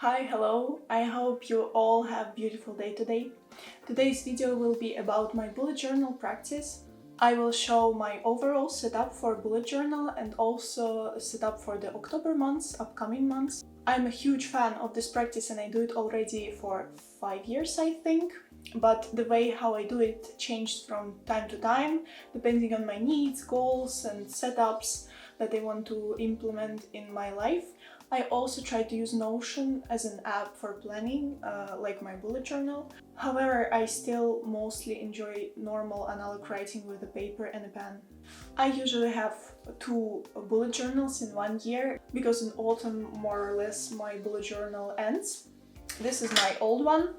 Hi, hello. I hope you all have a beautiful day today. Today's video will be about my bullet journal practice. I will show my overall setup for bullet journal and also a setup for the October months, upcoming months. I'm a huge fan of this practice and I do it already for 5 years, I think. But the way how I do it changed from time to time, depending on my needs, goals and setups that I want to implement in my life. I also try to use Notion as an app for planning, like my bullet journal. However, I still mostly enjoy normal analog writing with a paper and a pen. I usually have 2 bullet journals in 1 year, because in autumn more or less my bullet journal ends. This is my old one.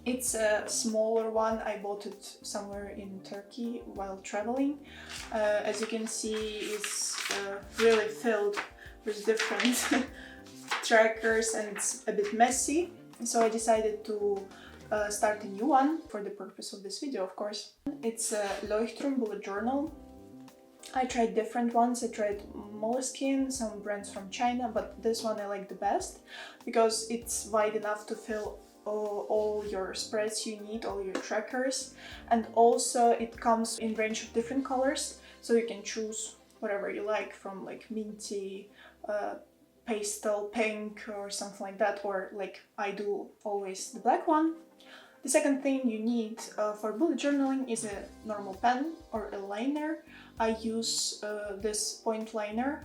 It's a smaller one. I bought it somewhere in Turkey while traveling. As you can see, it's really filled with different trackers and it's a bit messy. So I decided to start a new one for the purpose of this video, of course. It's a Leuchtturm bullet journal. I tried different ones. I tried Moleskine, some brands from China, but this one I like the best because it's wide enough to fill all your spreads you need, all your trackers, and also it comes in range of different colors, so you can choose whatever you like, from like minty, pastel pink or something like that, or like I do always the black one. The second thing you need for bullet journaling is a normal pen or a liner. I use this point liner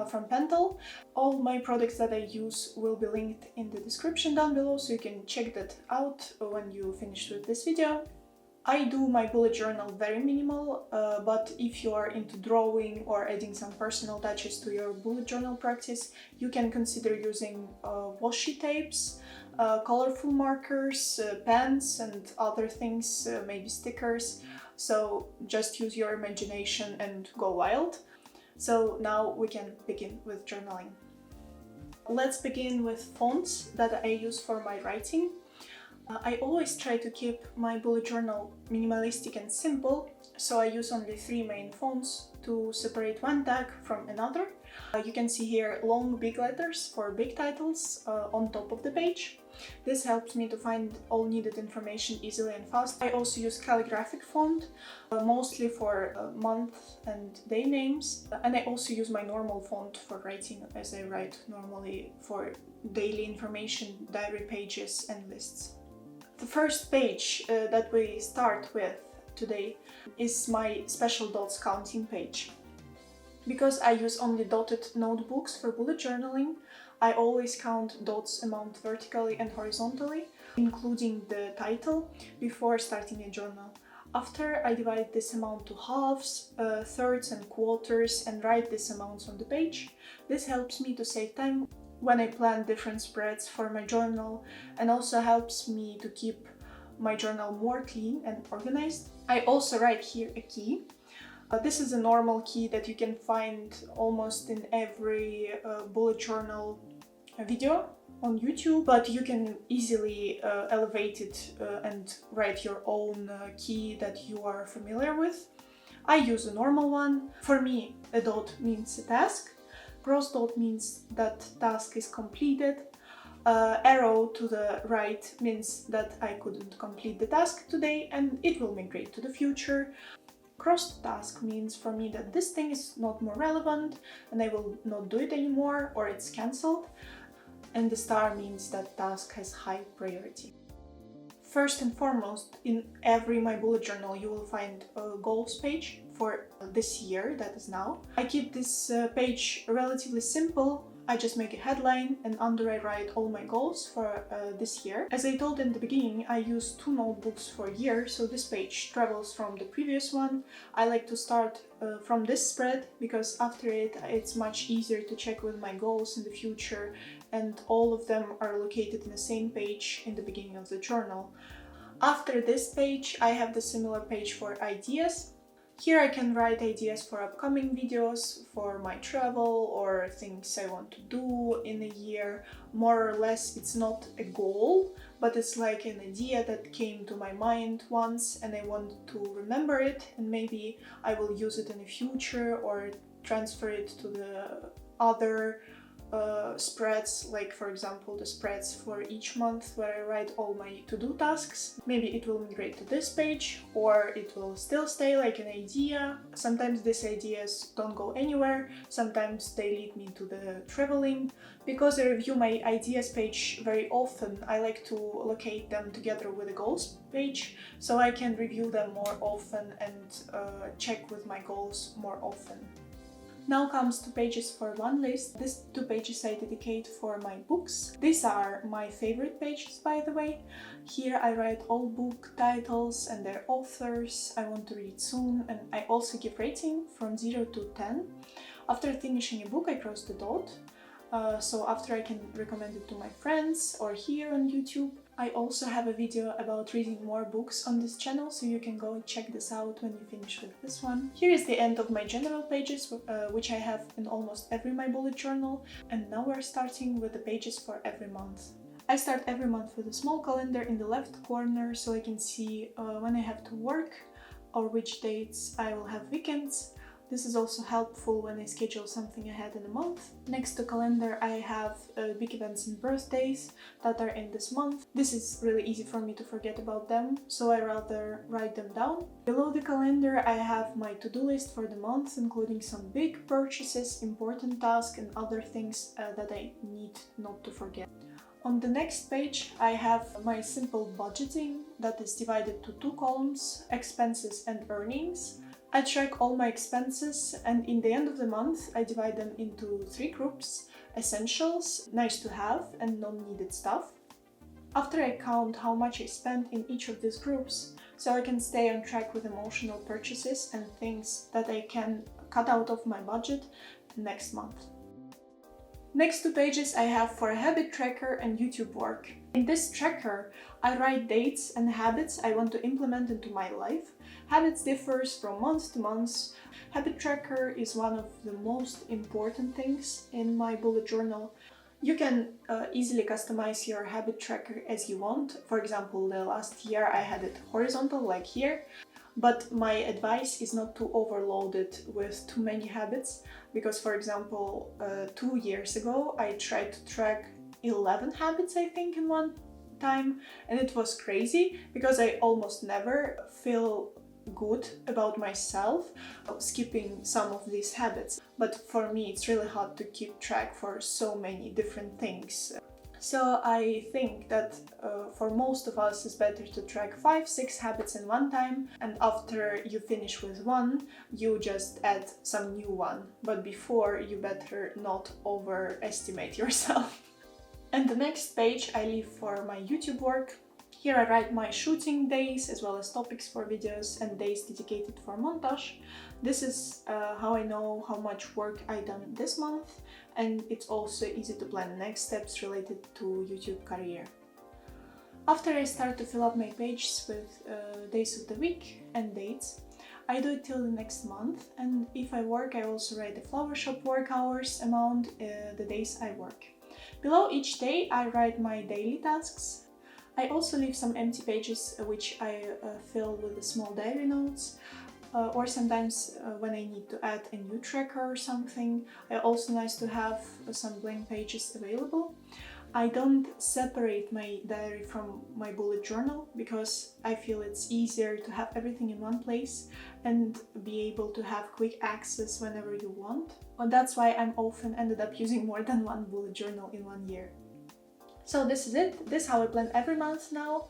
from Pentel. All my products that I use will be linked in the description down below, so you can check that out when you finish with this video. I do my bullet journal very minimal, but if you are into drawing or adding some personal touches to your bullet journal practice, you can consider using washi tapes, colorful markers, pens and other things, maybe stickers. So just use your imagination and go wild. So now we can begin with journaling. Let's begin with fonts that I use for my writing. I always try to keep my bullet journal minimalistic and simple, so I use only 3 main fonts to separate one tag from another. You can see here long big letters for big titles on top of the page. This helps me to find all needed information easily and fast. I also use calligraphic font, mostly for month and day names, and I also use my normal font for writing, as I write normally for daily information, diary pages and lists. The first page that we start with today is my special dots counting page. Because I use only dotted notebooks for bullet journaling, I always count dots amount vertically and horizontally, including the title, before starting a journal. After, I divide this amount to halves, thirds and quarters and write these amounts on the page. This helps me to save time when I plan different spreads for my journal, and also helps me to keep my journal more clean and organized. I also write here a key. This is a normal key that you can find almost in every bullet journal video on YouTube, but you can easily elevate it and write your own key that you are familiar with. I use a normal one. For me, a dot means a task. Cross dot means that task is completed. Arrow to the right means that I couldn't complete the task today and it will migrate to the future. Crossed task means for me that this thing is not more relevant and I will not do it anymore, or it's cancelled. And the star means that task has high priority. First and foremost, in every my bullet journal you will find a goals page for this year, that is now. I keep this page relatively simple. I just make a headline and under I write all my goals for this year. As I told in the beginning, I use 2 notebooks for a year, so this page travels from the previous one. I like to start from this spread because after it's much easier to check with my goals in the future, and all of them are located in the same page in the beginning of the journal. After this page, I have the similar page for ideas. Here I can write ideas for upcoming videos, for my travel, or things I want to do in a year. More or less, it's not a goal, but it's like an idea that came to my mind once and I want to remember it, and maybe I will use it in the future or transfer it to the other spreads, like for example the spreads for each month where I write all my to-do tasks. Maybe it will migrate to this page, or it will still stay like an idea. Sometimes these ideas don't go anywhere, sometimes they lead me to the traveling. Because I review my ideas page very often, I like to locate them together with the goals page, so I can review them more often and check with my goals more often. Now comes 2 pages for one list. These 2 pages I dedicate for my books. These are my favorite pages, by the way. Here I write all book titles and their authors I want to read soon, and I also give rating from 0 to 10. After finishing a book I cross the dot. So after I can recommend it to my friends or here on YouTube. I also have a video about reading more books on this channel, so you can go check this out when you finish with this one. Here is the end of my general pages, which I have in almost every my bullet journal, and now we're starting with the pages for every month. I start every month with a small calendar in the left corner, so I can see when I have to work or which dates I will have weekends. This is also helpful when I schedule something ahead in a month. Next to calendar I have big events and birthdays that are in this month. This is really easy for me to forget about them, so I rather write them down. Below the calendar I have my to-do list for the month, including some big purchases, important tasks and other things that I need not to forget. On the next page I have my simple budgeting that is divided to 2 columns, expenses and earnings. I track all my expenses, and in the end of the month I divide them into 3 groups: essentials, nice to have and non-needed stuff. After I count how much I spent in each of these groups, so I can stay on track with emotional purchases and things that I can cut out of my budget next month. Next 2 pages I have for a habit tracker and YouTube work. In this tracker, I write dates and habits I want to implement into my life. Habits differs from month to month. Habit tracker is one of the most important things in my bullet journal. You can easily customize your habit tracker as you want. For example, the last year I had it horizontal like here. But my advice is not to overload it with too many habits, because for example 2 years ago I tried to track 11 habits I think in one time, and it was crazy because I almost never feel good about myself skipping some of these habits. But for me it's really hard to keep track for so many different things. So I think that for most of us it's better to track 5-6 habits in one time, and after you finish with one, you just add some new one. But before, you better not overestimate yourself. And the next page I leave for my YouTube work. Here I write my shooting days as well as topics for videos and days dedicated for montage. This is how I know how much work I done this month, and it's also easy to plan next steps related to YouTube career. After I start to fill up my pages with days of the week and dates, I do it till the next month, and if I work I also write the flower shop work hours amount, the days I work. Below each day I write my daily tasks. I also leave some empty pages which I fill with the small diary notes, or sometimes when I need to add a new tracker or something, also nice to have some blank pages available. I don't separate my diary from my bullet journal because I feel it's easier to have everything in one place and be able to have quick access whenever you want. But that's why I'm often ended up using more than one bullet journal in 1 year. So this is it. This is how I plan every month now.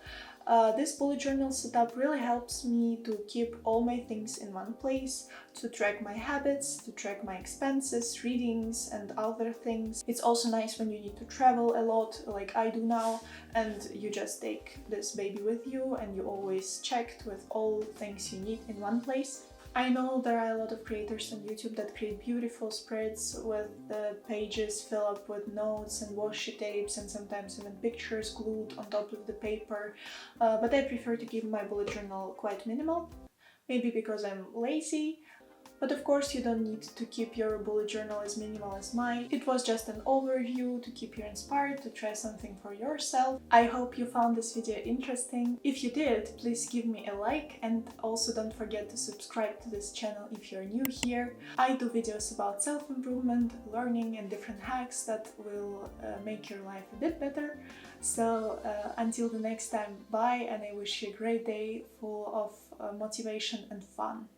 This bullet journal setup really helps me to keep all my things in one place, to track my habits, to track my expenses, readings and other things. It's also nice when you need to travel a lot like I do now, and you just take this baby with you and you always checked with all things you need in one place. I know there are a lot of creators on YouTube that create beautiful spreads with the pages filled up with notes and washi tapes and sometimes even pictures glued on top of the paper, but I prefer to keep my bullet journal quite minimal. Maybe because I'm lazy, But of course you don't need to keep your bullet journal as minimal as mine. It was just an overview to keep you inspired to try something for yourself. I hope you found this video interesting. If you did, please give me a like, and also don't forget to subscribe to this channel if you're new here. I do videos about self-improvement, learning and different hacks that will make your life a bit better. So until the next time, bye, and I wish you a great day full of motivation and fun.